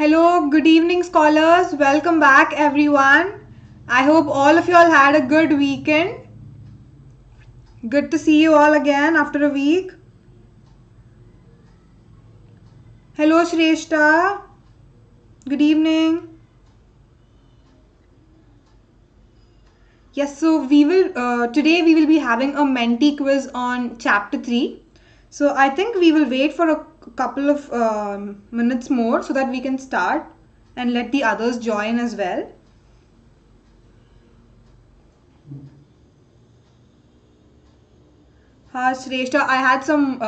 Hello, good evening, scholars. Welcome back, everyone. I hope all of you all had a good weekend. Good to see you all again after a week. Hello, Shrestha. Good evening. Yes, so today we will be having a Menti quiz on chapter 3. So I think we will wait for a couple of minutes more so that we can start and let the others join as well. Shrestha, I had some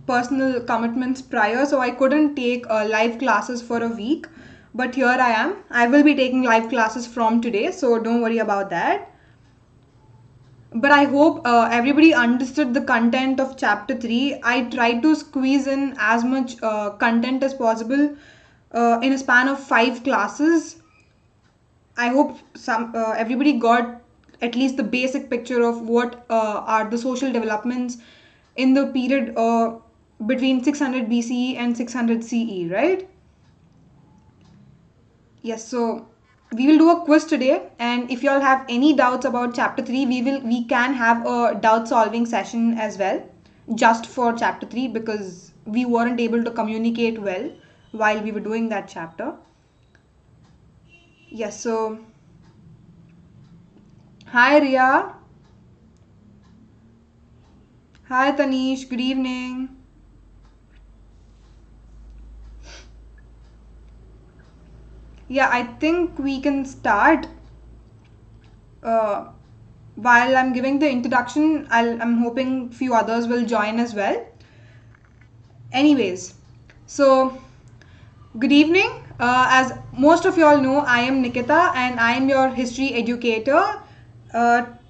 personal commitments prior, so I couldn't take live classes for a week. But here I am. I will be taking live classes from today, so don't worry about that. But I hope everybody understood the content of chapter 3. I tried to squeeze in as much content as possible in a span of 5 classes. I hope everybody got at least the basic picture of what are the social developments in the period between 600 BCE and 600 CE, right? Yes, so we will do a quiz today, and if you all have any doubts about chapter 3, we can have a doubt solving session as well, just for chapter 3 because we weren't able to communicate well while we were doing that chapter. Yes, so hi Ria. Hi Tanish, good evening. Yeah, I think we can start. Uh, while I'm giving the introduction, I'm hoping few others will join as well. Anyways, so good evening. As most of you all know, I am Nikitha and I am your history educator,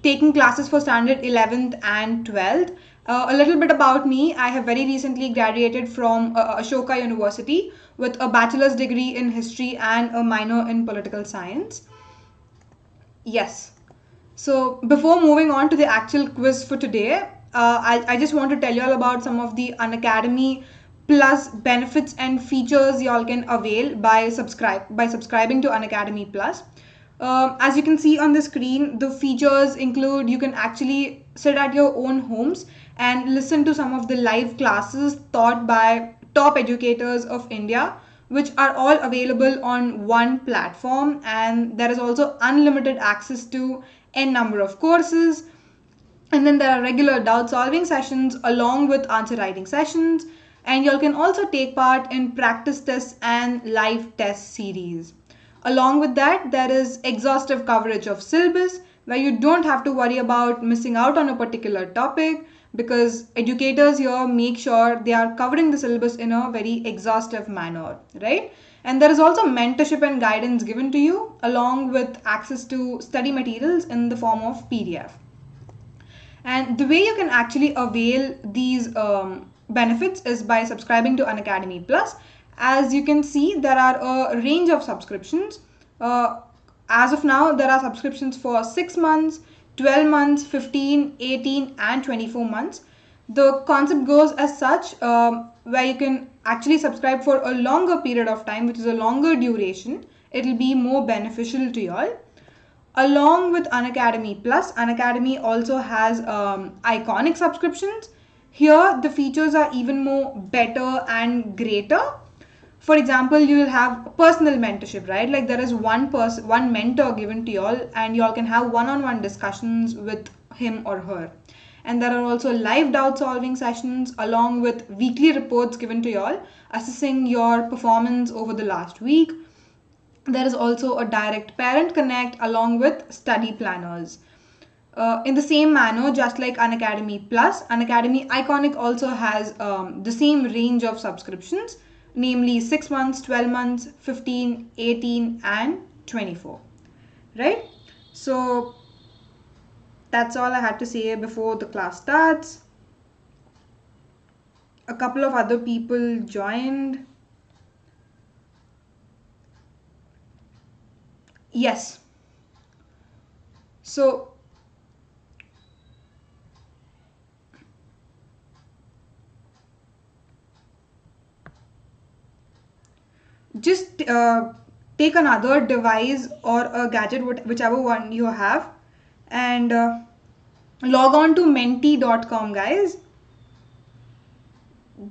taking classes for standard 11th and 12th. A little bit about me. I have very recently graduated from Ashoka University with a bachelor's degree in history and a minor in political science. Yes. So before moving on to the actual quiz for today, I just want to tell you all about some of the Unacademy Plus benefits and features y'all can avail by subscribing to Unacademy Plus. As you can see on the screen, the features include you can actually sit at your own homes and listen to some of the live classes taught by top educators of India, which are all available on one platform. And there is also unlimited access to n number of courses. And then there are regular doubt solving sessions along with answer writing sessions. And you all can also take part in practice tests and live test series. Along with that, there is exhaustive coverage of syllabus where you don't have to worry about missing out on a particular topic because educators here make sure they are covering the syllabus in a very exhaustive manner, right? And there is also mentorship and guidance given to you along with access to study materials in the form of PDF. And the way you can actually avail these benefits is by subscribing to Unacademy Plus. As you can see, there are a range of subscriptions. As of now, there are subscriptions for 6 months, 12 months, 15, 18, and 24 months. The concept goes as such, where you can actually subscribe for a longer period of time, which is a longer duration. It will be more beneficial to you all. Along with Unacademy Plus, Unacademy also has iconic subscriptions. Here, the features are even more better and greater. For example, you will have personal mentorship, right? Like there is one mentor given to y'all, and y'all can have one-on-one discussions with him or her. And there are also live doubt solving sessions along with weekly reports given to y'all, assessing your performance over the last week. There is also a direct parent connect along with study planners. In the same manner, just like Unacademy Plus, Unacademy Iconic also has the same range of subscriptions, namely 6 months, 12 months, 15, 18, and 24. Right? So that's all I had to say before the class starts. A couple of other people joined. Yes. So just take another device or a gadget, whichever one you have, and log on to menti.com, guys.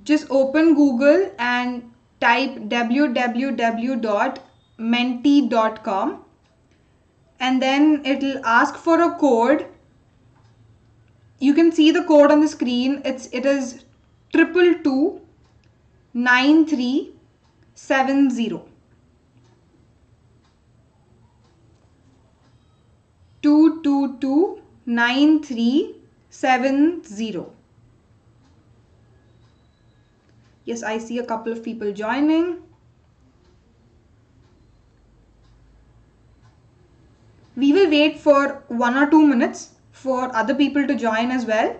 Just open Google and type www.menti.com, and then it'll ask for a code. You can see the code on the screen. It is 2229370. 2229370. Yes, I see a couple of people joining. We will wait for 1 or 2 minutes for other people to join as well.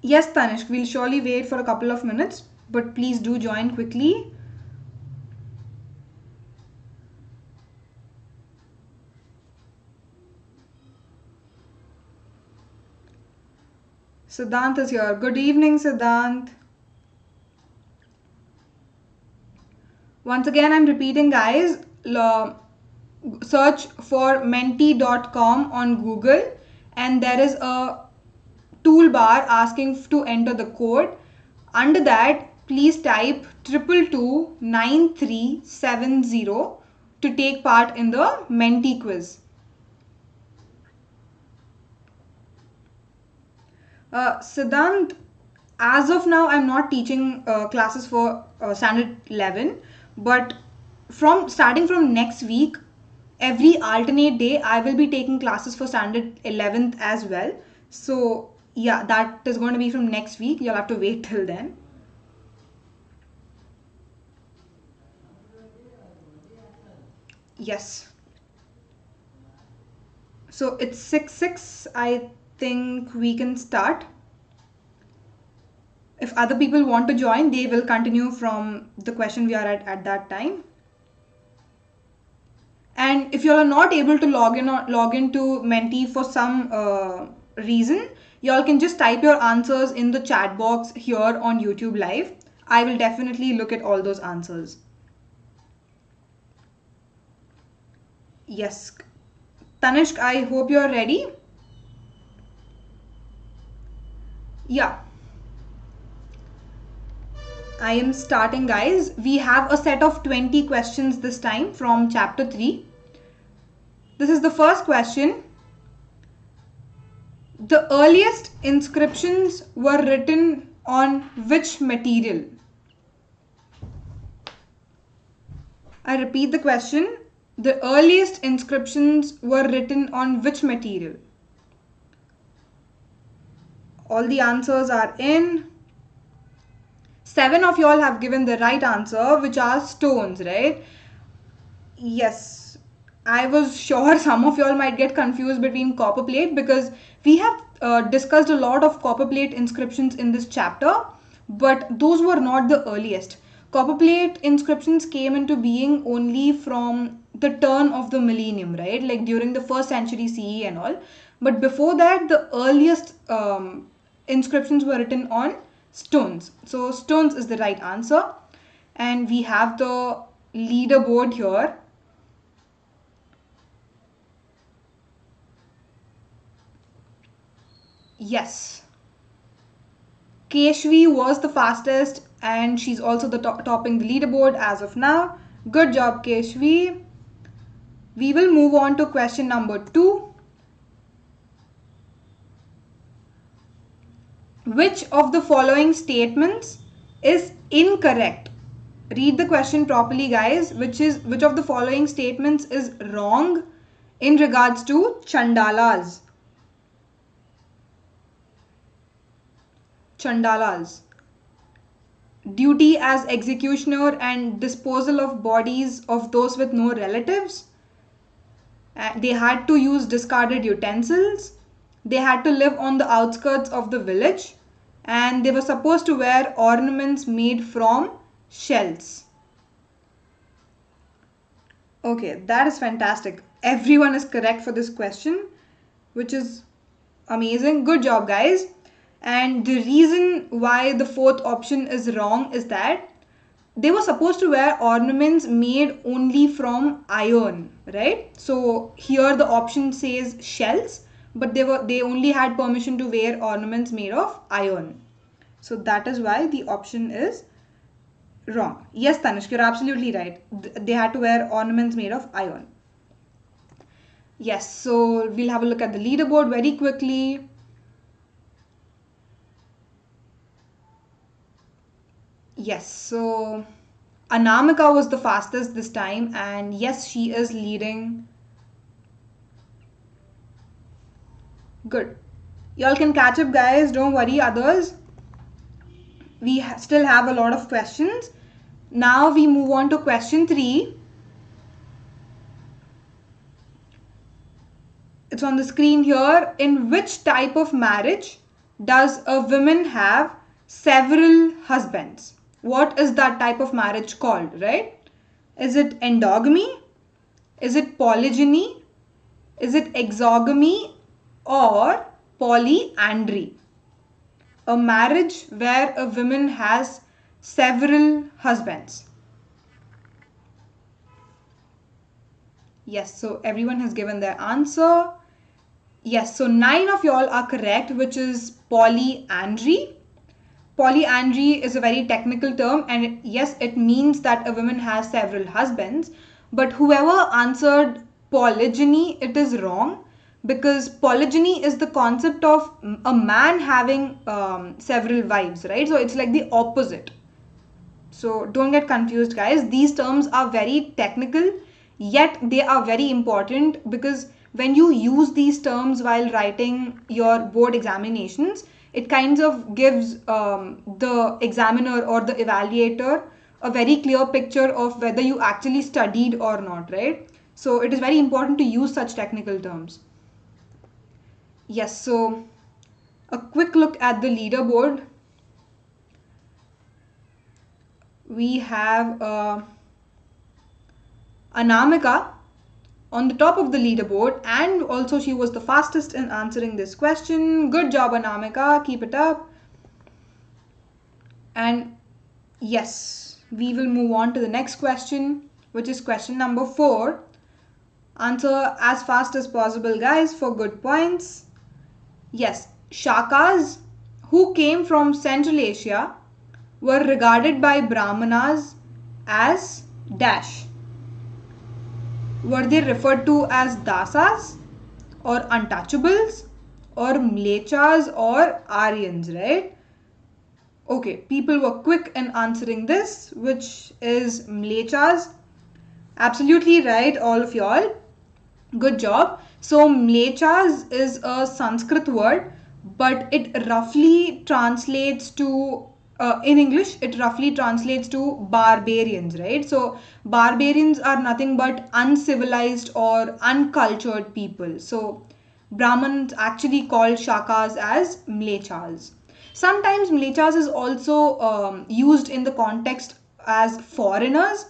Yes, Tanishk, we'll surely wait for a couple of minutes, but please do join quickly. Siddhant is here. Good evening, Siddhant. Once again, I'm repeating, guys. Search for menti.com on Google, and there is a toolbar asking to enter the code. Under that, please type 2229370 to take part in the Menti quiz. Siddhant, as of now, I'm not teaching classes for standard 11, but starting from next week, every alternate day, I will be taking classes for standard 11th as well. So yeah, that is going to be from next week. You'll have to wait till then. Yes. So it's 6:06. I think we can start. If other people want to join, they will continue from the question we are at that time. And if you are not able to log into Menti for some reason, y'all can just type your answers in the chat box here on YouTube Live. I will definitely look at all those answers. Yes. Tanishk, I hope you're ready. Yeah. I am starting, guys. We have a set of 20 questions this time from chapter 3. This is the first question. The earliest inscriptions were written on which material? I repeat the question. The earliest inscriptions were written on which material? All the answers are in. 7 of y'all have given the right answer, which are stones, right? Yes. I was sure some of y'all might get confused between copper plate, because we have discussed a lot of copper plate inscriptions in this chapter, but those were not the earliest. Copper plate inscriptions came into being only from the turn of the millennium, right? Like during the 1st century CE and all. But before that, the earliest inscriptions were written on stones. So stones is the right answer. And we have the leaderboard here. Yes. Keshvi was the fastest, and she's also the topping the leaderboard as of now. Good job, Keshvi. We will move on to question number 2. Which of the following statements is incorrect? Read the question properly, guys. Which of the following statements is wrong in regards to Chandalas? Chandalas. Duty as executioner and disposal of bodies of those with no relatives. They had to use discarded utensils. They had to live on the outskirts of the village. And they were supposed to wear ornaments made from shells. Okay, that is fantastic. Everyone is correct for this question, which is amazing. Good job, guys. And the reason why the fourth option is wrong is that they were supposed to wear ornaments made only from iron, right? So here the option says shells, but they only had permission to wear ornaments made of iron. So that is why the option is wrong. Yes, Tanishk, you're absolutely right. They had to wear ornaments made of iron. Yes, so we'll have a look at the leaderboard very quickly. Yes, so Anamika was the fastest this time, and yes, she is leading. Good. Y'all can catch up, guys. Don't worry, others. We still have a lot of questions. Now we move on to question 3. It's on the screen here. In which type of marriage does a woman have several husbands? What is that type of marriage called, right? Is it endogamy? Is it polygyny? Is it exogamy or polyandry? A marriage where a woman has several husbands. Yes, so everyone has given their answer. Yes, so 9 of y'all are correct, which is polyandry. Polyandry is a very technical term, and yes, it means that a woman has several husbands. But whoever answered polygyny, it is wrong, because polygyny is the concept of a man having several wives, right? So it's like the opposite. So don't get confused, guys. These terms are very technical, yet they are very important, because when you use these terms while writing your board examinations, it kind of gives the examiner or the evaluator a very clear picture of whether you actually studied or not, right? So it is very important to use such technical terms. Yes, so a quick look at the leaderboard. We have Anamika on the top of the leaderboard, and also she was the fastest in answering this question. Good job, Anamika. Keep it up. And yes, we will move on to the next question, which is question number 4. Answer as fast as possible, guys, for good points. Yes, Shakas, who came from Central Asia, were regarded by Brahmanas as dash. Were they referred to as dasas or untouchables or mlechas or Aryans, right? Okay, people were quick in answering this, which is mlechas. Absolutely right, all of y'all. Good job. So mlechas is a Sanskrit word, but it roughly translates to in English, it roughly translates to barbarians, right? So barbarians are nothing but uncivilized or uncultured people. So Brahmins actually call Shakas as mlechas. Sometimes mlechas is also used in the context as foreigners,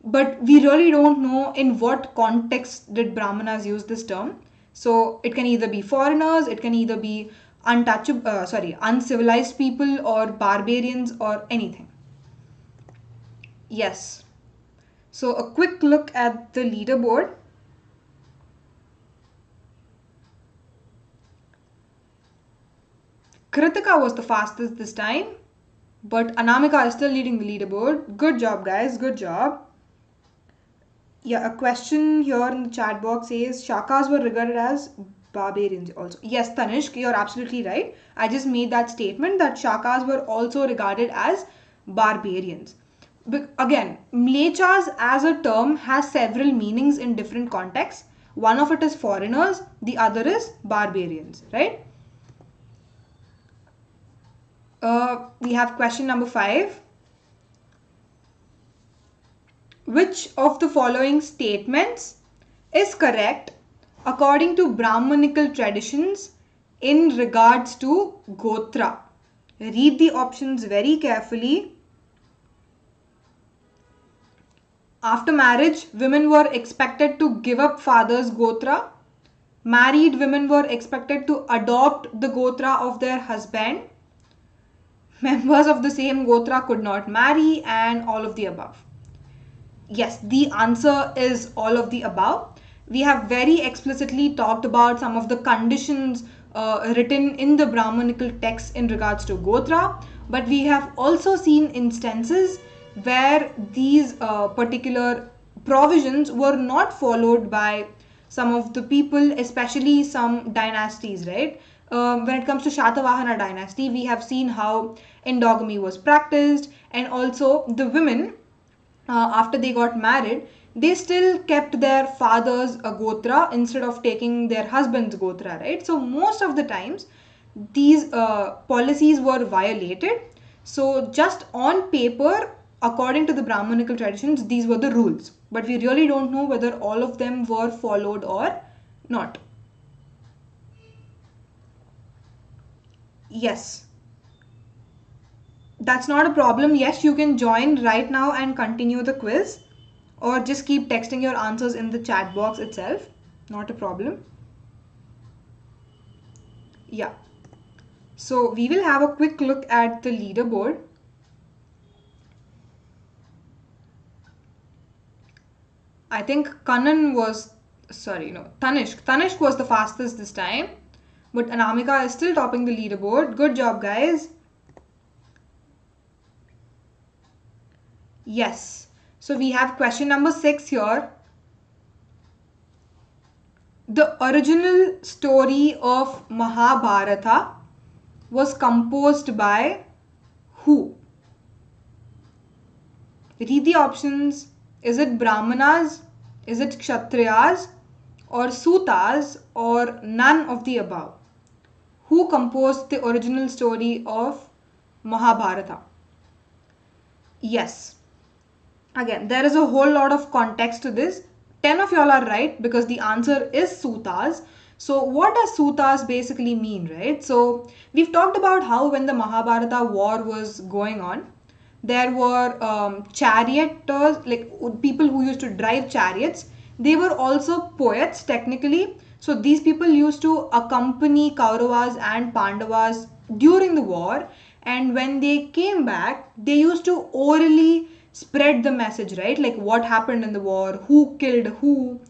but we really don't know in what context did Brahmanas use this term. So it can either be foreigners, it can either be uncivilized people or barbarians or anything. Yes. So a quick look at the leaderboard. Kritika was the fastest this time, but Anamika is still leading the leaderboard. Good job, guys. Good job. Yeah, a question here in the chat box says Shakas were regarded as barbarians also. Yes, Tanishk, you're absolutely right. I just made that statement that Shakas were also regarded as barbarians. But again, mlechas as a term has several meanings in different contexts. One of it is foreigners, the other is barbarians, right? We have question number 5. Which of the following statements is correct according to Brahmanical traditions in regards to Gotra? Read the options very carefully. After marriage, women were expected to give up father's Gotra. married women were expected to adopt the gotra of their husband, members of the same gotra could not marry, and all of the above. Yes, the answer is all of the above. We have very explicitly talked about some of the conditions written in the Brahmanical texts in regards to Gotra, but we have also seen instances where these particular provisions were not followed by some of the people, especially some dynasties, right? When it comes to Shatavahana dynasty, we have seen how endogamy was practiced, and also the women after they got married, they still kept their father's gotra instead of taking their husband's gotra, right? So most of the times these policies were violated. So just on paper, according to the Brahmanical traditions, these were the rules, but we really don't know whether all of them were followed or not. Yes, that's not a problem. Yes, you can join right now and continue the quiz, or just keep texting your answers in the chat box itself. Not a problem. Yeah. So we will have a quick look at the leaderboard. I think Tanishq. Tanishq was the fastest this time, but Anamika is still topping the leaderboard. Good job, guys. Yes. So we have question number 6 here. The original story of Mahabharata was composed by who? Read the options. Is it Brahmanas? Is it Kshatriyas? Or Sutas? Or none of the above? Who composed the original story of Mahabharata? Yes. Again, there is a whole lot of context to this. 10 of y'all are right because the answer is Sutas. So what does Sutas basically mean, right? So we've talked about how when the Mahabharata war was going on, there were charioteers, like people who used to drive chariots. They were also poets technically. So these people used to accompany Kauravas and Pandavas during the war, and when they came back, they used to orally spread the message, right? Like what happened in the war, who killed who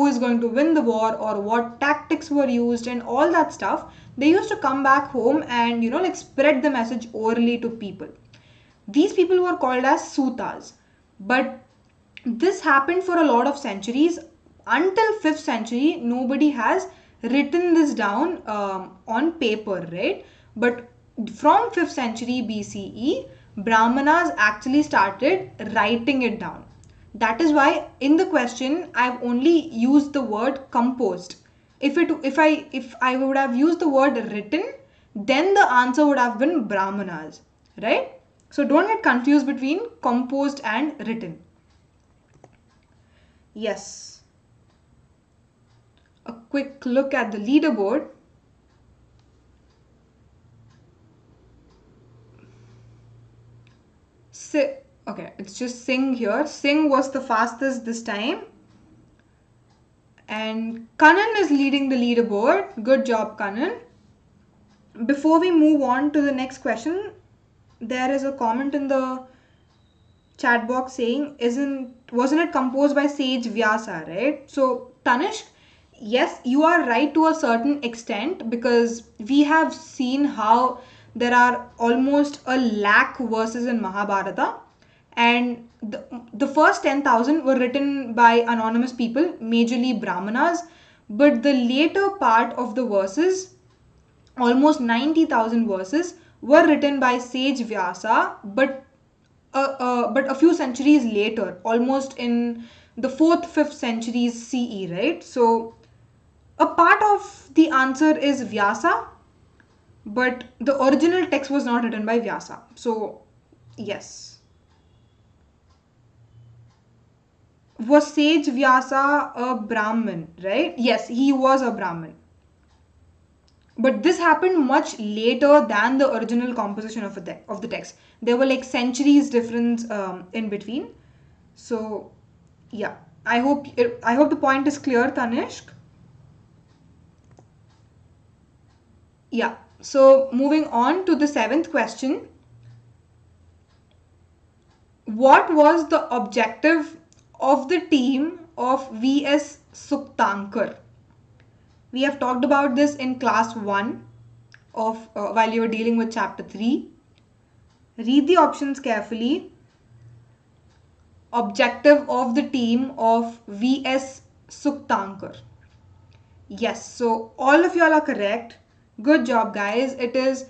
is going to win the war, or what tactics were used, and all that stuff. They used to come back home and like spread the message orally to people. These people were called as Sutas. But this happened for a lot of centuries. Until 5th century, nobody has written this down on paper, right? But from 5th century BCE, Brahmanas actually started writing it down. That is why in the question I've only used the word composed. If I would have used the word written, then the answer would have been Brahmanas, right? So don't get confused between composed and written. Yes. A quick look at the leaderboard. Okay, it's just Singh here. Singh was the fastest this time. And Kanan is leading the leaderboard. Good job, Kanan. Before we move on to the next question, there is a comment in the chat box saying, wasn't it composed by Sage Vyasa, right? So Tanishq, yes, you are right to a certain extent, because we have seen how there are almost 100,000 verses in Mahabharata, and the first 10,000 were written by anonymous people, majorly Brahmanas, but the later part of the verses, almost 90,000 verses, were written by Sage Vyasa, but a few centuries later, almost in the 4th, 5th centuries CE, right? So a part of the answer is Vyasa, but the original text was not written by Vyasa. So yes. Was Sage Vyasa a Brahmin, right? Yes, he was a Brahmin. But this happened much later than the original composition of the text. There were like centuries difference in between. So yeah, I hope the point is clear, Tanishq. Yeah, so moving on to the 7th question. What was the objective of the team of V.S. Suktankar? We have talked about this in class 1 of while you were dealing with chapter 3. Read the options carefully. Objective of the team of V.S. Suktankar. Yes, so all of y'all are correct. Good job, guys. It is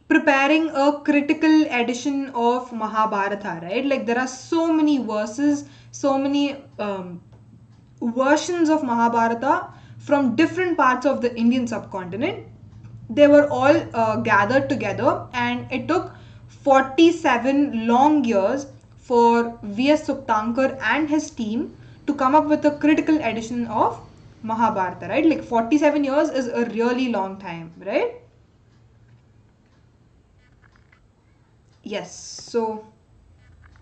preparing a critical edition of Mahabharata, right? Like there are so many verses, so many versions of Mahabharata from different parts of the Indian subcontinent. They were all gathered together, and it took 47 long years for V.S. Suktankar and his team to come up with a critical edition of Mahabharata, right? Like 47 years is a really long time, right? Yes, so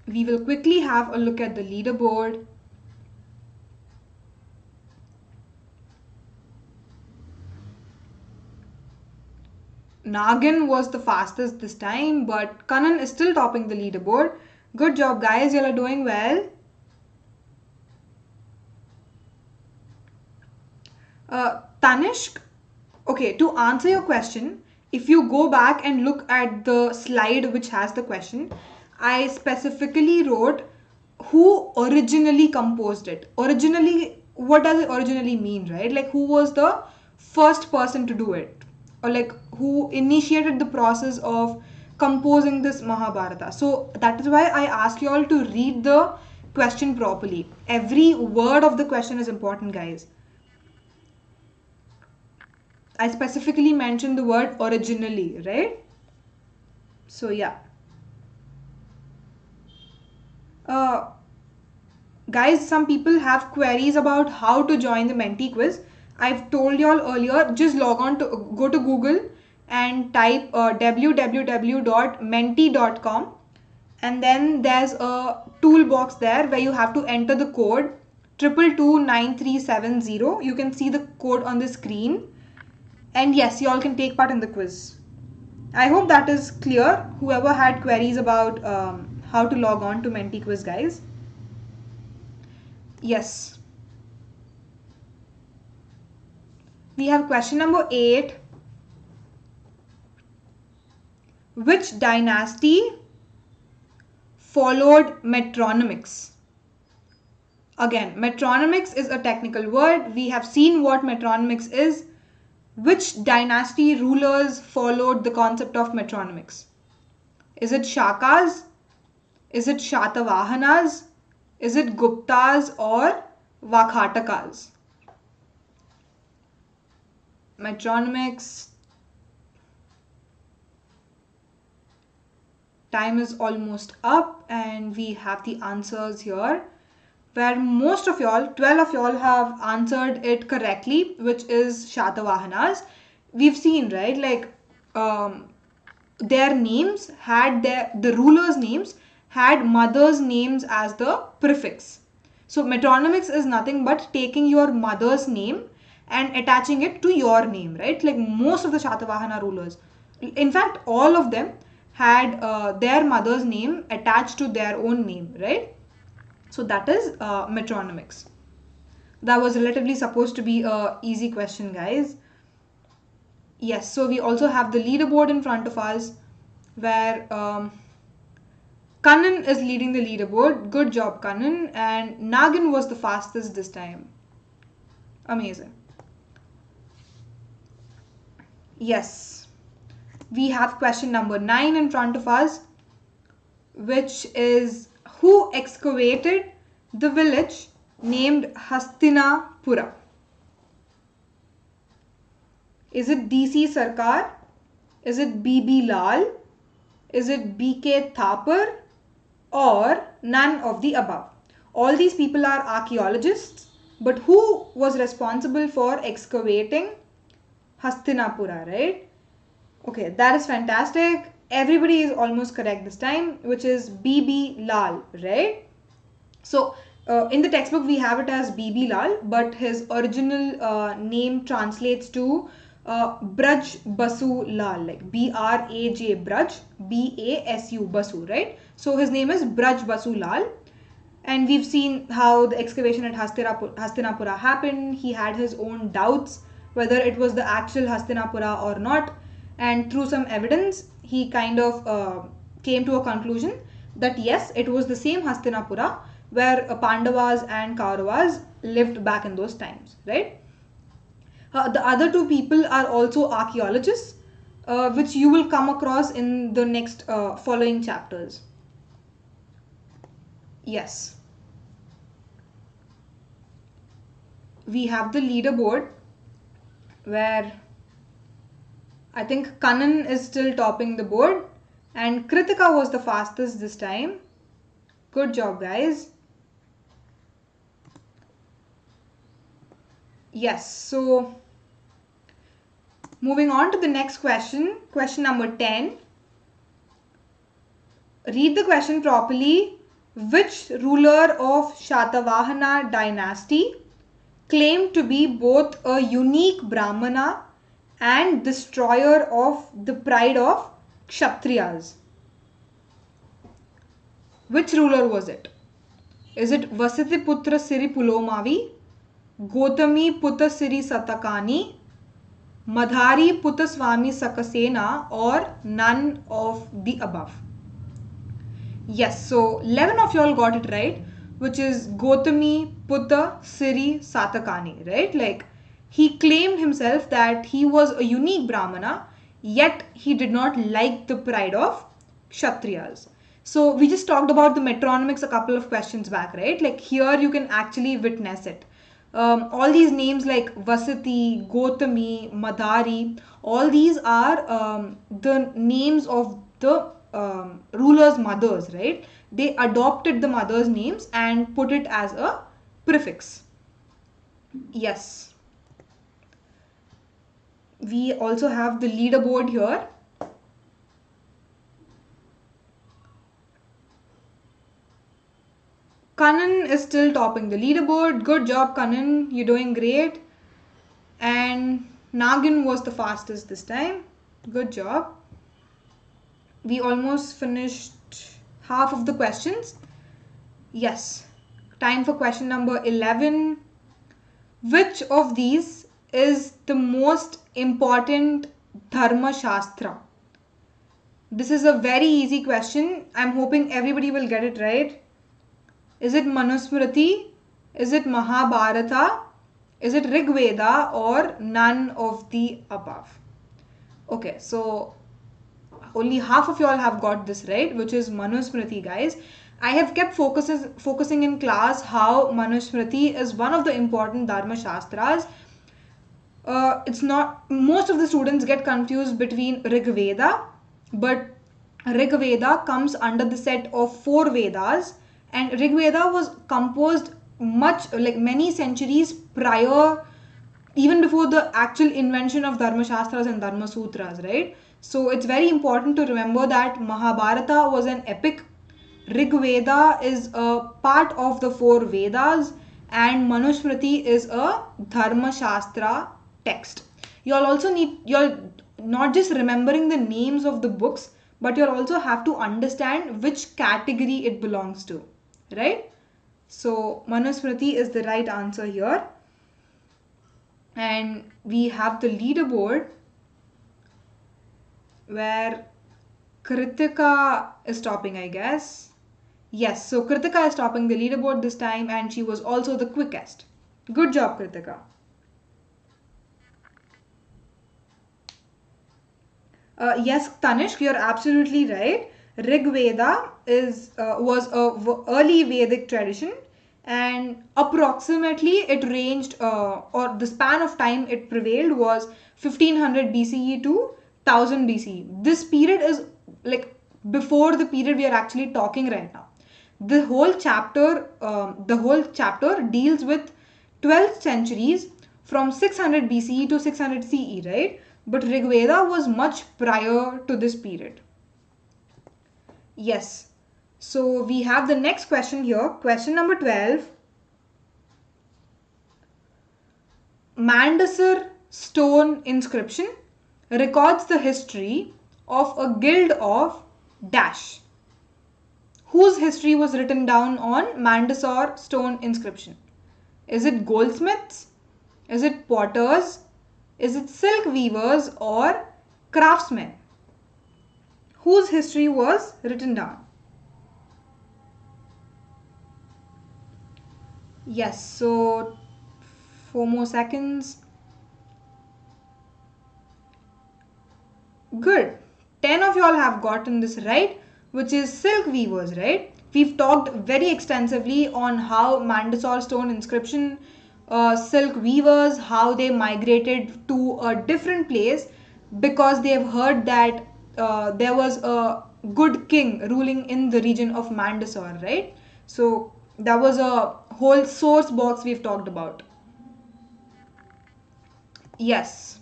we will quickly have a look at the leaderboard. Nagin was the fastest this time, but Kanan is still topping the leaderboard. Good job, guys. You all are doing well. Tanishq, okay, to answer your question, if you go back and look at the slide which has the question, I specifically wrote who originally composed it. Originally, what does it originally mean, right? Like who was the first person to do it? Or like who initiated the process of composing this Mahabharata. So that is why I asked you all to read the question properly. Every word of the question is important, guys. I specifically mentioned the word originally, right? So yeah. Uh, Guys, some people have queries about how to join the Menti quiz. I've told y'all earlier, just log on to go to Google and type www.menti.com, and then there's a toolbox there where you have to enter the code 2229370. You can see the code on the screen, and yes, you all can take part in the quiz. I hope that is clear. Whoever had queries about how to log on to Menti quiz, guys. Yes. We have question number 8. Which dynasty followed metronymics? Again, metronymics is a technical word. We have seen what metronymics is. Which dynasty rulers followed the concept of metronymics? Is it Shakas? Is it Shatavahanas? Is it Guptas or Vakhatakas? Metronymics. Time is almost up and we have the answers here, where most of y'all, 12 of y'all, have answered it correctly, which is Shatavahanas. We've seen, right, like their names had the rulers' names had mothers' names as the prefix. So metronymics is nothing but taking your mother's name and attaching it to your name, right? Like most of the Shatavahana rulers, in fact, all of them had their mother's name attached to their own name, right? So that is metronymics. That was relatively supposed to be a easy question, guys. Yes, so we also have the leaderboard in front of us, where Kannan is leading the leaderboard. Good job, Kannan. And Nagin was the fastest this time. Amazing. Yes. We have question number 9 in front of us, which is who excavated the village named Hastinapura? Is it DC Sarkar? Is it BB Lal? Is it BK Thapar? Or none of the above? All these people are archaeologists, but who was responsible for excavating Hastinapura, right? Okay, that is fantastic. Everybody is almost correct this time, which is BB Lal, right? So in the textbook we have it as BB Lal, but his original name translates to Braj Basu Lal, like B-R-A-J Braj, B-A-S-U Basu, right? So his name is Braj Basu Lal. And we've seen how the excavation at Hastinapura happened. He had his own doubts whether it was the actual Hastinapura or not. And through some evidence, he kind of came to a conclusion that yes, it was the same Hastinapura where Pandavas and Kauravas lived back in those times, right? The other two people are also archaeologists, which you will come across in the next following chapters. Yes. We have the leaderboard where I think Kanan is still topping the board and Kritika was the fastest this time. Good job, guys. Yes, so moving on to the next question, question number 10. Read the question properly. Which ruler of Shatavahana dynasty claimed to be both a unique Brahmana and destroyer of the pride of Kshatriyas? Which ruler was it? Is it Vasitiputra Siri Pulomavi, Gotami Puta Siri Satakani, Madhari Puta Swami Sakasena, or none of the above? Yes, so 11 of y'all got it right, which is Gotami Puta Siri Satakani, right? Like he claimed himself that he was a unique Brahmana, yet he did not like the pride of Kshatriyas. So we just talked about the metronymics a couple of questions back, right? Like here you can actually witness it. All these names like Vasiti, Gotami, Madhari, all these are the names of the rulers' mothers, right? They adopted the mother's names and put it as a prefix. Yes. We also have the leaderboard here. Kanan is still topping the leaderboard. Good job, Kanan. You're doing great. And Nagin was the fastest this time. Good job. We almost finished half of the questions. Yes. Time for question number 11. Which of these is the most important Dharma Shastra? This is a very easy question. I'm hoping everybody will get it right. Is it Manusmriti? Is it Mahabharata? Is it Rig Veda or none of the above? Okay, so only half of y'all have got this right, which is Manusmriti, guys. I have kept focusing in class how Manusmriti is one of the important Dharma Shastras. It's not, most of the students get confused between Rig Veda, but Rig Veda comes under the set of 4 Vedas, and Rig Veda was composed many centuries prior, even before the actual invention of Dharma Shastras and Dharma Sutras, right? So it's very important to remember that Mahabharata was an epic, Rig Veda is a part of the 4 Vedas, and Manusmriti is a Dharma Shastra text. You'll not just remembering the names of the books, but you'll also have to understand which category it belongs to, right? So Manusmriti is the right answer here. And we have the leaderboard where Kritika is topping, I guess. Yes, so Kritika is topping the leaderboard this time and she was also the quickest. Good job, Kritika. Yes, Tanishq, you're absolutely right. Rig Veda was a early Vedic tradition, and approximately it ranged or the span of time it prevailed was 1500 BCE to 1000 BCE. This period is like before the period we are actually talking right now. The whole chapter deals with 12th centuries from 600 BCE to 600 CE, right? But Rig Veda was much prior to this period. Yes. So we have the next question here. Question number 12. Mandasar stone inscription records the history of a guild of dash, whose history was written down on Mandsaur stone inscription? Is it goldsmiths? Is it potters? Is it silk weavers or craftsmen? Whose history was written down? Yes, so 4 more seconds. Good. 10 of y'all have gotten this right, which is silk weavers, right? We've talked very extensively on how Mandsaur stone inscription, silk weavers, how they migrated to a different place because they have heard that there was a good king ruling in the region of Mandsaur, right? So that was a whole source box we've talked about. Yes.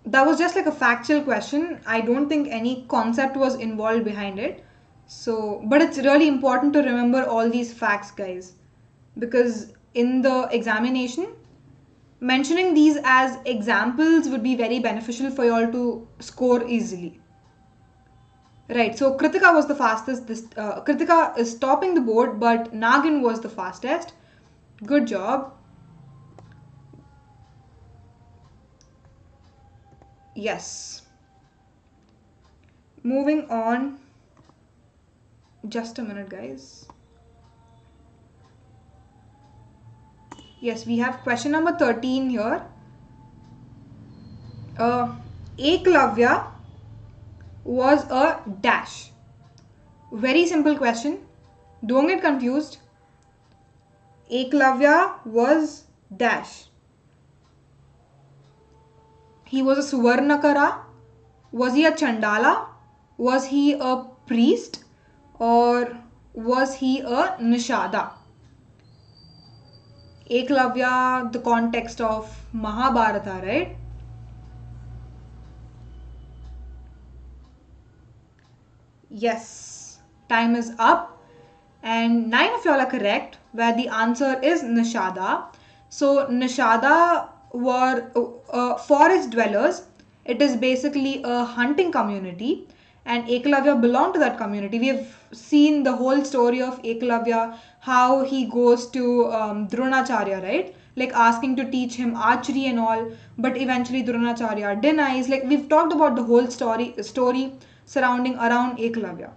That was just like a factual question. I don't think any concept was involved behind it. So, but it's really important to remember all these facts, guys, because in the examination, mentioning these as examples would be very beneficial for you all to score easily. Right, so Kritika was the fastest. Kritika is topping the board, but Nagin was the fastest. Good job. Yes. Moving on. Just a minute, guys. Yes, we have question number 13 here. Eklavya was a dash. Very simple question. Don't get confused. Eklavya was dash. He was a Suvarnakara. Was he a Chandala? Was he a priest? Or was he a Nishada? Eklavya, the context of Mahabharata, right? Yes, time is up. And 9 of y'all are correct, where the answer is Nishada. So, Nishada were forest dwellers. It is basically a hunting community, and Eklavya belonged to that community. We have seen the whole story of Eklavya, how he goes to Dronacharya, right? Like asking to teach him archery and all, but eventually Dronacharya denies. Like we've talked about the whole story surrounding around Eklavya.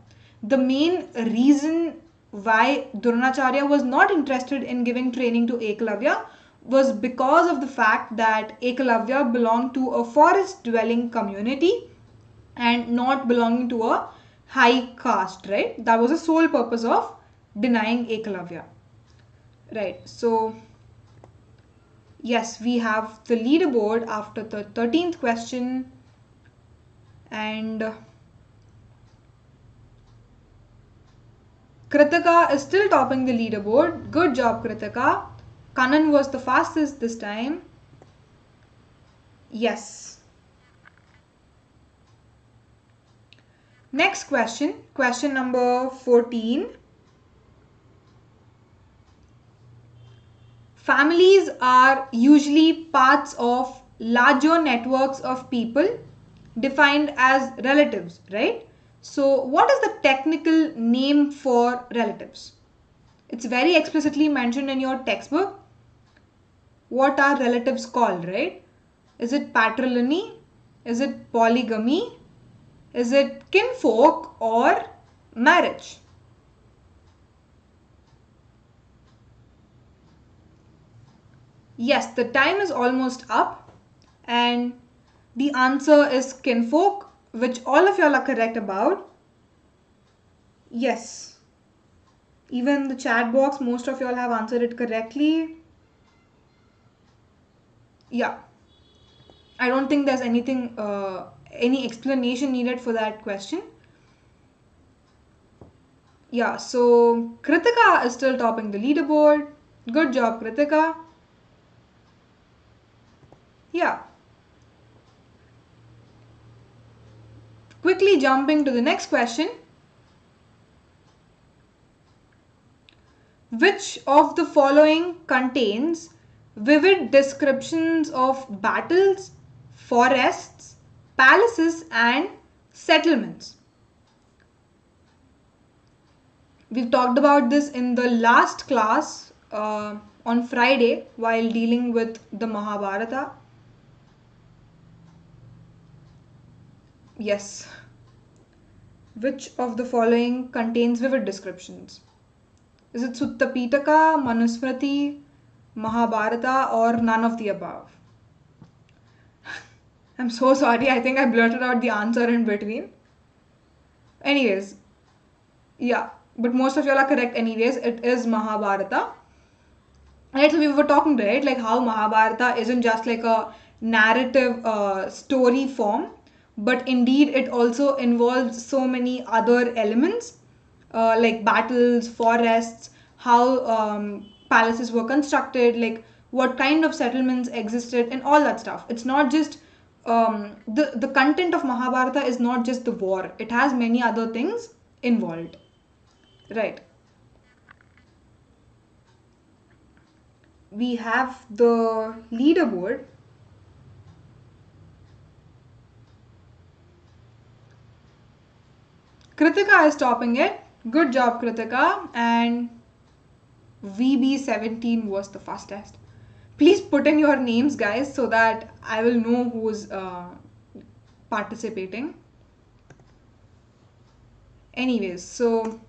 The main reason why Dronacharya was not interested in giving training to Eklavya was because of the fact that Eklavya belonged to a forest dwelling community and not belonging to a high caste, right? That was the sole purpose of denying Eklavya. Right, so yes, we have the leaderboard after the 13th question, and Kritika is still topping the leaderboard. Good job, Kritika. Kanan was the fastest this time. Yes. Next question, question number 14. Families are usually parts of larger networks of people defined as relatives, right? So, what is the technical name for relatives? It's very explicitly mentioned in your textbook. What are relatives called, right? Is it patrilineal? Is it polygamy? Is it kinfolk or marriage? Yes, the time is almost up and the answer is kinfolk, which all of y'all are correct about. Yes. Even the chat box, most of y'all have answered it correctly. Yeah. I don't think there's anything, any explanation needed for that question. Yeah, so Kritika is still topping the leaderboard. Good job, Kritika. Yeah. Quickly jumping to the next question. Which of the following contains vivid descriptions of battles, forests, palaces, and settlements. We've talked about this in the last class on Friday while dealing with the Mahabharata. Yes. Which of the following contains vivid descriptions? Is it Sutta Pitaka, Manusmriti, Mahabharata, or none of the above? I'm so sorry, I think I blurted out the answer in between. Anyways, yeah, but most of y'all are correct anyways. It is Mahabharata. Right, so we were talking, right, like how Mahabharata isn't just like a narrative story form, but indeed it also involves so many other elements like battles, forests, how palaces were constructed, like what kind of settlements existed, and all that stuff. It's not just the content of Mahabharata is not just the war. It has many other things involved, right? We have the leaderboard. Kritika is topping it. Good job, Kritika. And VB17 was the fastest. Please put in your names, guys, so that I will know who's participating. Anyways, so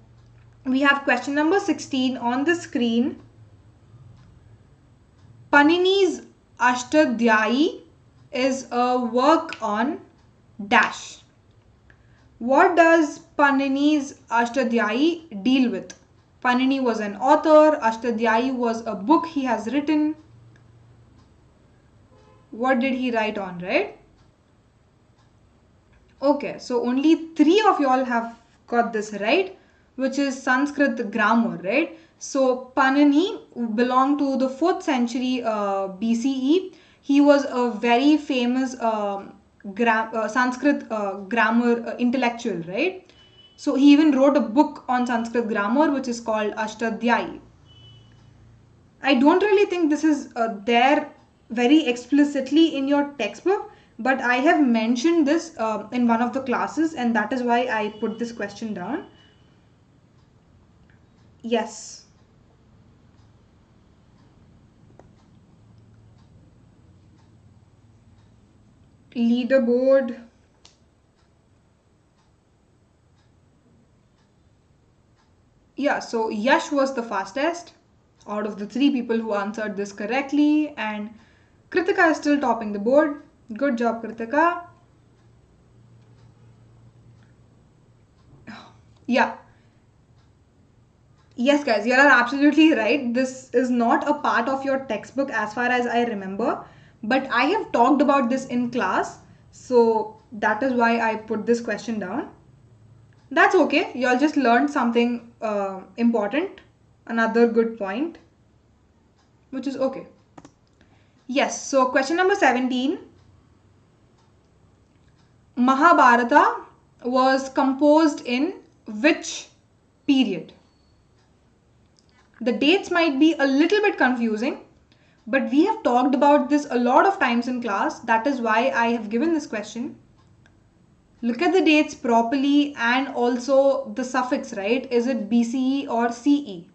we have question number 16 on the screen. Panini's Ashtadhyayi is a work on dash. What does Panini's Ashtadhyayi deal with? Panini was an author. Ashtadhyayi was a book he has written. What did he write on, right? Okay, so only 3 of y'all have got this right, which is Sanskrit grammar, right? So Panini belonged to the 4th century BCE. He was a very famous Sanskrit grammar intellectual, right? So he even wrote a book on Sanskrit grammar which is called Ashtadhyayi. I don't really think this is there very explicitly in your textbook, but I have mentioned this in one of the classes, and that is why I put this question down. Yes. Leaderboard. Yeah, so Yash was the fastest out of the 3 people who answered this correctly, and Kritika is still topping the board. Good job, Kritika. Yeah. Yes, guys, you are absolutely right. This is not a part of your textbook as far as I remember, but I have talked about this in class, so that is why I put this question down. That's okay. You all just learned something important, another good point, which is okay. Yes, so question number 17. Mahabharata was composed in which period? The dates might be a little bit confusing, but we have talked about this a lot of times in class. That is why I have given this question. Look at the dates properly and also the suffix, right? Is it BCE or CE?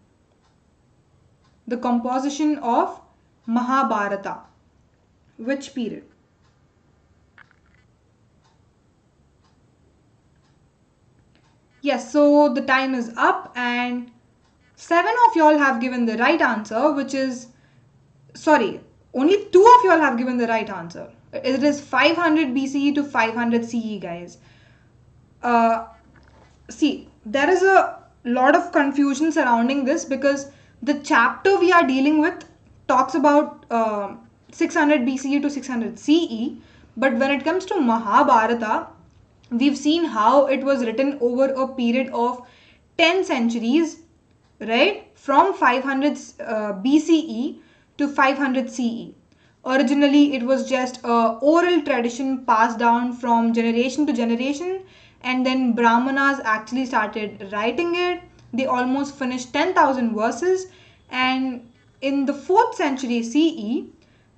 The composition of Mahabharata. Which period? Yes, so the time is up and 7 of y'all have given the right answer, which is, sorry, only 2 of y'all have given the right answer. It is 500 BCE to 500 CE, guys. See, there is a lot of confusion surrounding this because the chapter we are dealing with talks about 600 BCE to 600 CE, but when it comes to Mahabharata, we've seen how it was written over a period of 10 centuries, right? From 500 BCE to 500 CE. Originally, it was just a oral tradition passed down from generation to generation, and then Brahmanas actually started writing it. They almost finished 10,000 verses, and in the 4th century CE,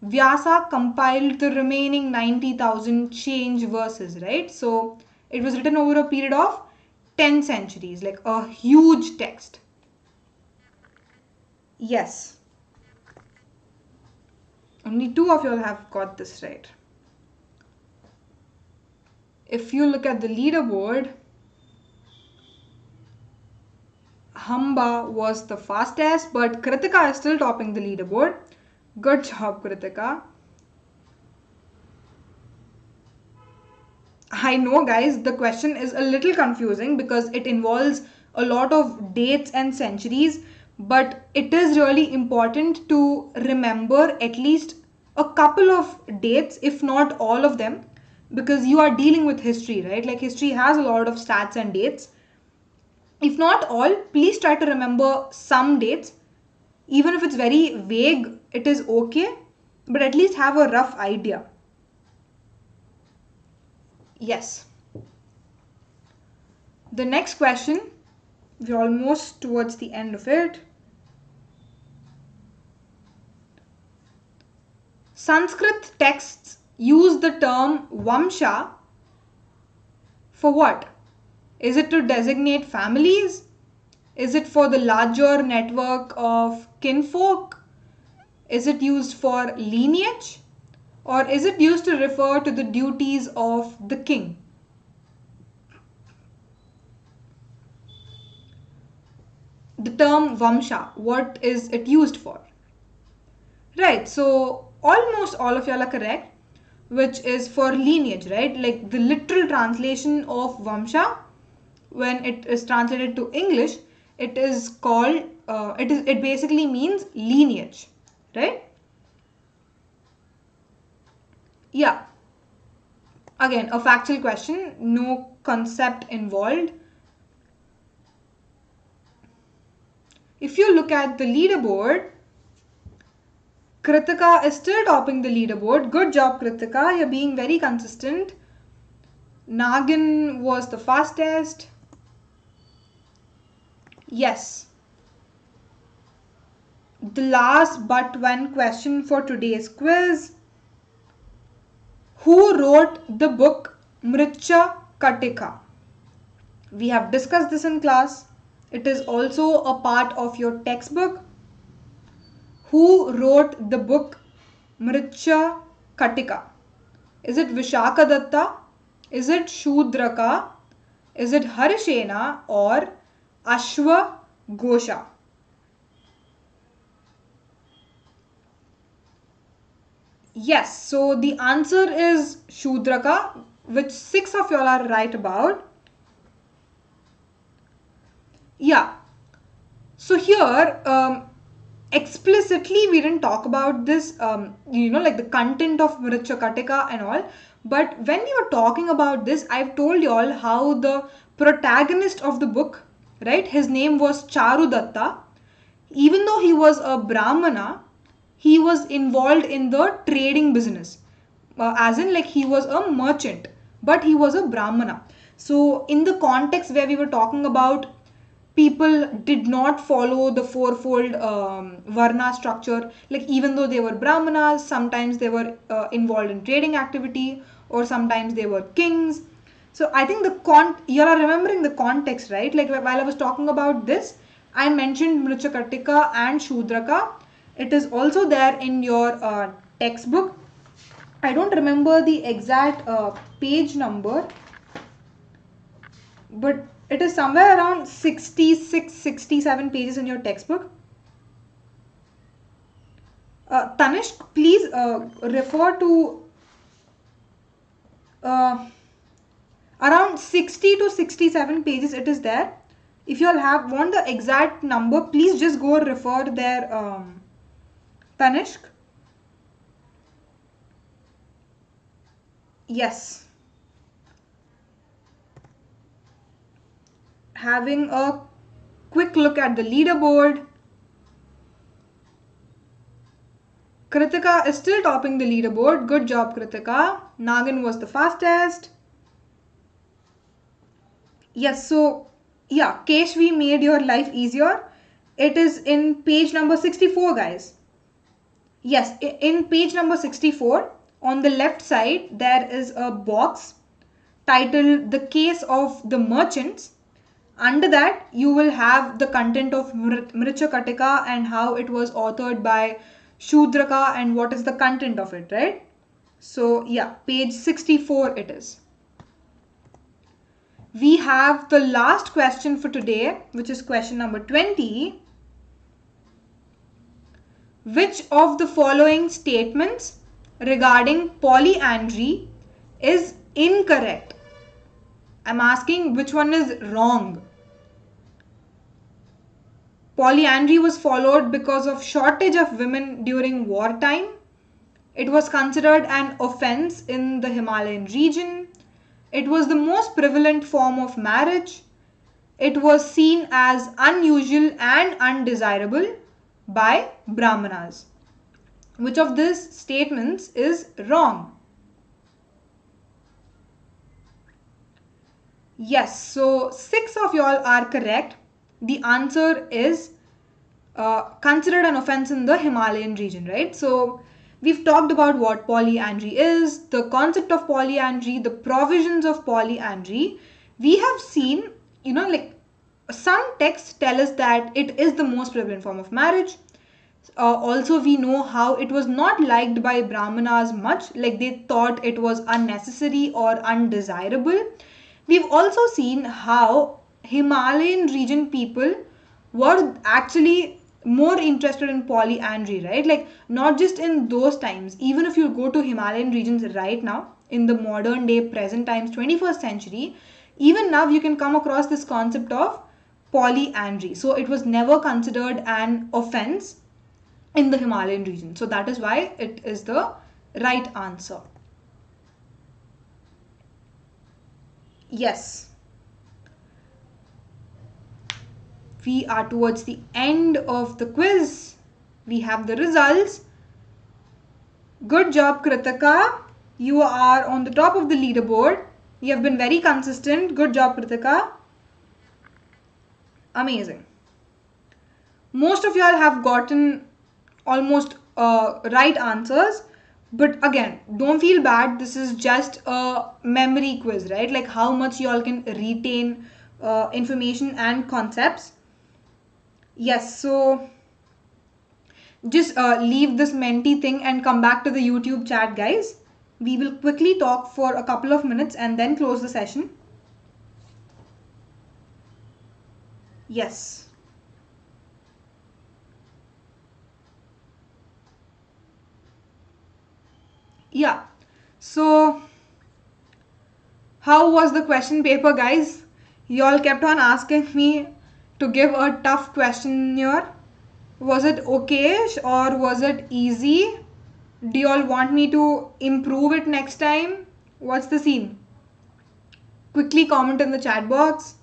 Vyasa compiled the remaining 90,000 change verses, right? So it was written over a period of 10 centuries, like a huge text. Yes. Only 2 of you all have got this right. If you look at the leaderboard, Hamba was the fastest, but Kritika is still topping the leaderboard. Good job, Kritika. I know, guys, the question is a little confusing because it involves a lot of dates and centuries, but it is really important to remember at least a couple of dates, if not all of them, because you are dealing with history, right? Like, history has a lot of stats and dates. If not all, please try to remember some dates. Even if it's very vague, it is okay, but at least have a rough idea. Yes. The next question, we're almost towards the end of it. Sanskrit texts use the term Vamsha for what? Is it to designate families? Is it for the larger network of kinfolk? Is it used for lineage? Or is it used to refer to the duties of the king? The term Vamsha, what is it used for? Right, so almost all of y'all are correct, which is for lineage, right? Like the literal translation of Vamsha, when it is translated to English, it is called, it basically means lineage, right? Yeah. Again, a factual question, no concept involved. If you look at the leaderboard, Kritika is still topping the leaderboard. Good job, Kritika. You're being very consistent. Nagin was the fastest. Yes. The last but one question for today's quiz. Who wrote the book Mricha Katika? We have discussed this in class. It is also a part of your textbook. Who wrote the book Mricha Katika? Is it Vishaka Datta? Is it Shudraka? Is it Harishena or Ashwa Ghosha? Yes, so the answer is Shudraka, which 6 of y'all are right about. Yeah. So here, explicitly we didn't talk about this, like the content of Mricha Katika and all. But when we were talking about this, I've told you all how the protagonist of the book, right, his name was Charu Datta. Even though he was a Brahmana, he was involved in the trading business. As in, like, he was a merchant, but he was a Brahmana. So, in the context where we were talking about people did not follow the fourfold Varna structure, like, even though they were Brahmanas, sometimes they were involved in trading activity, or sometimes they were kings. So, I think you are remembering the context, right? Like, while I was talking about this, I mentioned Mrichakatika and Shudraka. It is also there in your textbook. I don't remember the exact page number, but it is somewhere around 66, 67 pages in your textbook. Tanishq, please refer to around 60 to 67 pages. It is there. If you all want the exact number, please just go refer there, Tanishq. Yes. Having a quick look at the leaderboard. Kritika is still topping the leaderboard. Good job, Kritika. Nagin was the fastest. Yes, so yeah, Kesh, we made your life easier. It is in page number 64, guys. Yes, in page number 64, on the left side, there is a box titled The Case of the Merchants. Under that, you will have the content of Mricha and how it was authored by Shudraka and what is the content of it, right? So, yeah, page 64 it is. We have the last question for today, which is question number 20. Which of the following statements regarding polyandry is incorrect? I'm asking which one is wrong. Polyandry was followed because of shortage of women during wartime. It was considered an offense in the Himalayan region. It was the most prevalent form of marriage. It was seen as unusual and undesirable by Brahmanas. Which of these statements is wrong? Yes, so 6 of y'all are correct. The answer is considered an offense in the Himalayan region, right? So we've talked about what polyandry is, the concept of polyandry, the provisions of polyandry. We have seen, like some texts tell us that it is the most prevalent form of marriage. Also, we know how it was not liked by Brahmanas much, like they thought it was unnecessary or undesirable. We've also seen how Himalayan region people were actually more interested in polyandry, right? Like not just in those times, even if you go to Himalayan regions right now, in the modern day, present times, 21st century, even now you can come across this concept of polyandry. So it was never considered an offense in the Himalayan region. So that is why it is the right answer. Yes. We are towards the end of the quiz. We have the results. Good job, Kritika. You are on the top of the leaderboard. You have been very consistent. Good job, Kritika. Amazing. Most of y'all have gotten almost right answers. But again, don't feel bad. This is just a memory quiz, right? Like how much y'all can retain information and concepts. Yes, so just leave this Menti thing and come back to the YouTube chat, guys. We will quickly talk for a couple of minutes and then close the session. Yes. Yeah. So, how was the question paper, guys? Y'all kept on asking me to give a tough question here. Was it okayish or was it easy? Do y'all want me to improve it next time? What's the scene? Quickly comment in the chat box.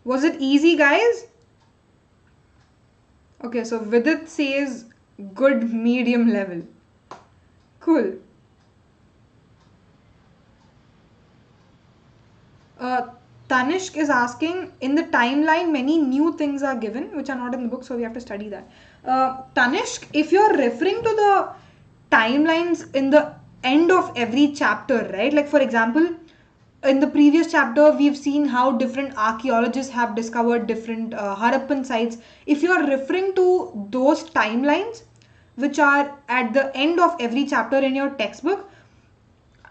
Was it easy, guys? Okay, so Vidit says good medium level. Cool. Tanishk is asking, in the timeline, many new things are given which are not in the book, so we have to study that. Tanishk, if you're referring to the timelines in the end of every chapter, right? Like, for example, in the previous chapter, we've seen how different archaeologists have discovered different Harappan sites. If you're referring to those timelines, which are at the end of every chapter in your textbook,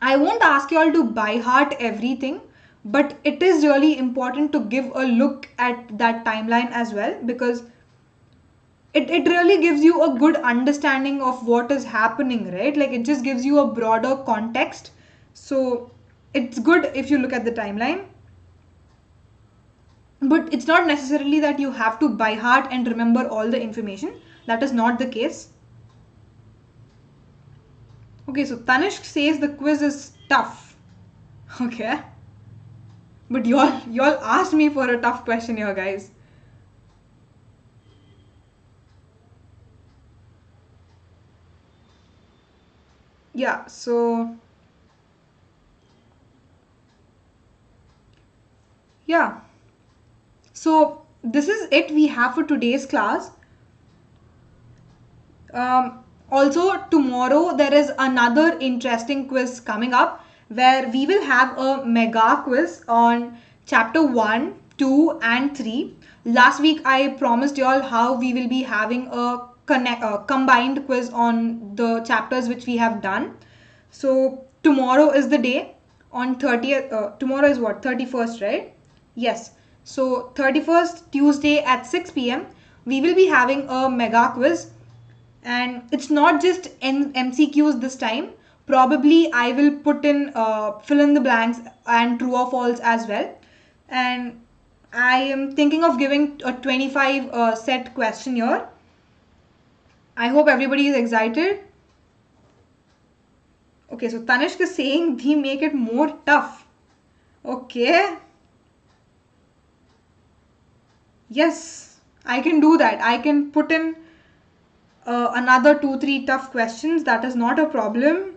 I won't ask you all to by heart everything, but it is really important to give a look at that timeline as well, because it really gives you a good understanding of what is happening, right? Like it just gives you a broader context. So it's good if you look at the timeline. But it's not necessarily that you have to by heart and remember all the information. That is not the case. Okay, so Tanishk says the quiz is tough. Okay. But y'all asked me for a tough question here, guys. Yeah, so yeah. So this is it we have for today's class. Also, tomorrow there is another interesting quiz coming up where we will have a mega quiz on chapter 1, 2, and 3. Last week I promised you all how we will be having a combined quiz on the chapters which we have done. So, tomorrow is the day on 30th. Tomorrow is what? 31st, right? Yes. So, 31st Tuesday at 6 p.m. we will be having a mega quiz, and it's not just MCQs this time. Probably I will put in fill in the blanks and true or false as well. And I am thinking of giving a 25 set question here. I hope everybody is excited. Okay, so Tanishk is saying we make it more tough. Okay. Yes, I can do that. I can put in another 2-3 tough questions. That is not a problem.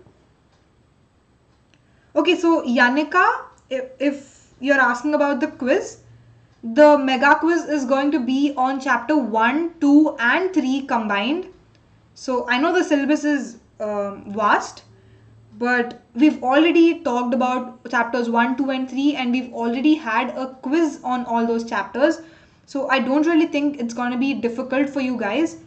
Okay, so Yanika, if you're asking about the quiz, the mega quiz is going to be on chapter 1, 2, and 3 combined. So I know the syllabus is vast, but we've already talked about chapters 1, 2, and 3, and we've already had a quiz on all those chapters. So I don't really think it's going to be difficult for you guys.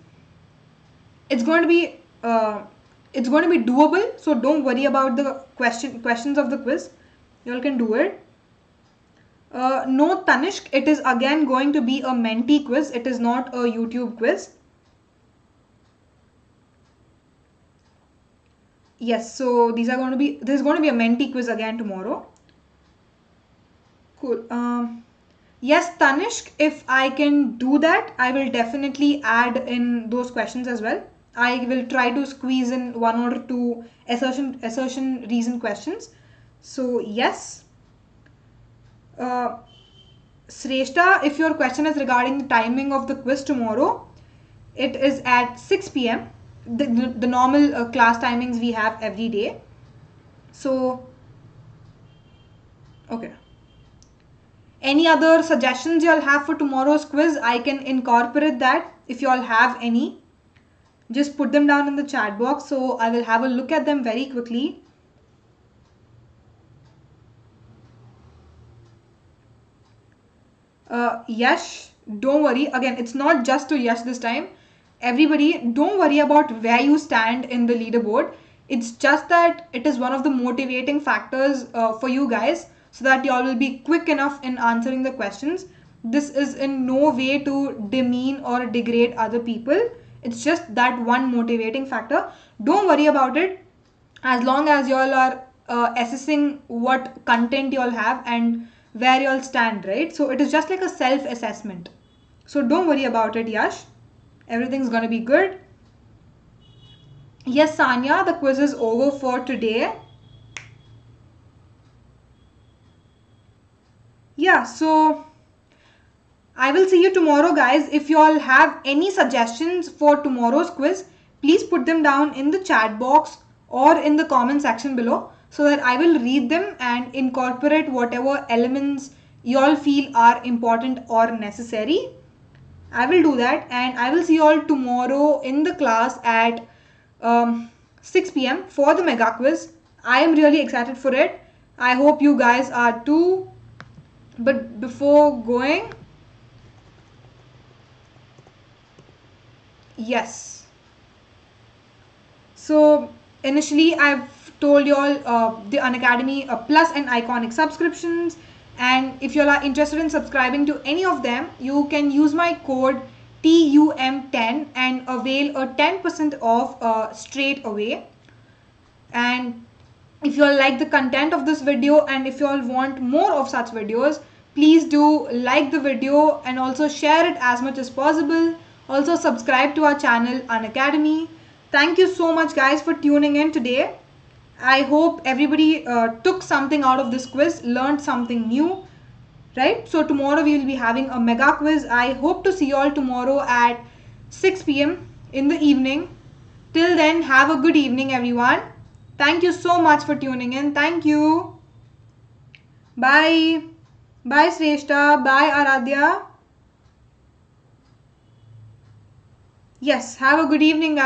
It's going to be doable. So don't worry about the questions of the quiz. You all can do it. No, Tanishk, it is again going to be a mentee quiz. It is not a YouTube quiz. Yes, so this is going to be a mentee quiz again tomorrow. Cool. Yes, Tanishk, if I can do that, I will definitely add in those questions as well. I will try to squeeze in one or two assertion reason questions. So yes. Sreshta, if your question is regarding the timing of the quiz tomorrow, it is at 6 p.m. The normal class timings we have every day. So, okay. Any other suggestions you all have for tomorrow's quiz? I can incorporate that. If you all have any, just put them down in the chat box. So I will have a look at them very quickly. Yash, don't worry. Again, it's not just to Yash this time. Everybody, don't worry about where you stand in the leaderboard. It's just that it is one of the motivating factors for you guys, so that you all will be quick enough in answering the questions. This is in no way to demean or degrade other people. It's just that one motivating factor. Don't worry about it. As long as you all are assessing what content you all have and where you all stand, right? So it is just like a self-assessment. So don't worry about it, Yash. Everything's gonna be good. Yes, Sanya, the quiz is over for today. Yeah, so I will see you tomorrow, guys. If you all have any suggestions for tomorrow's quiz, please put them down in the chat box or in the comment section below, so that I will read them and incorporate whatever elements you all feel are important or necessary. I will do that, and I will see you all tomorrow in the class at 6 p.m. for the mega quiz. I am really excited for it. I hope you guys are too. But before going, yes. So initially I've told you all the Unacademy Plus and Iconic subscriptions, and if you all are interested in subscribing to any of them, you can use my code TUM10 and avail a 10% off straight away. And if you all like the content of this video, and if you all want more of such videos, please do like the video and also share it as much as possible. Also subscribe to our channel Unacademy. Thank you so much, guys, for tuning in today. I hope everybody took something out of this quiz, learned something new, right? So tomorrow we will be having a mega quiz. I hope to see you all tomorrow at 6 p.m. in the evening. Till then, have a good evening, everyone. Thank you so much for tuning in. Thank you. Bye. Bye, Sreshta. Bye, Aradhya. Yes, have a good evening, guys.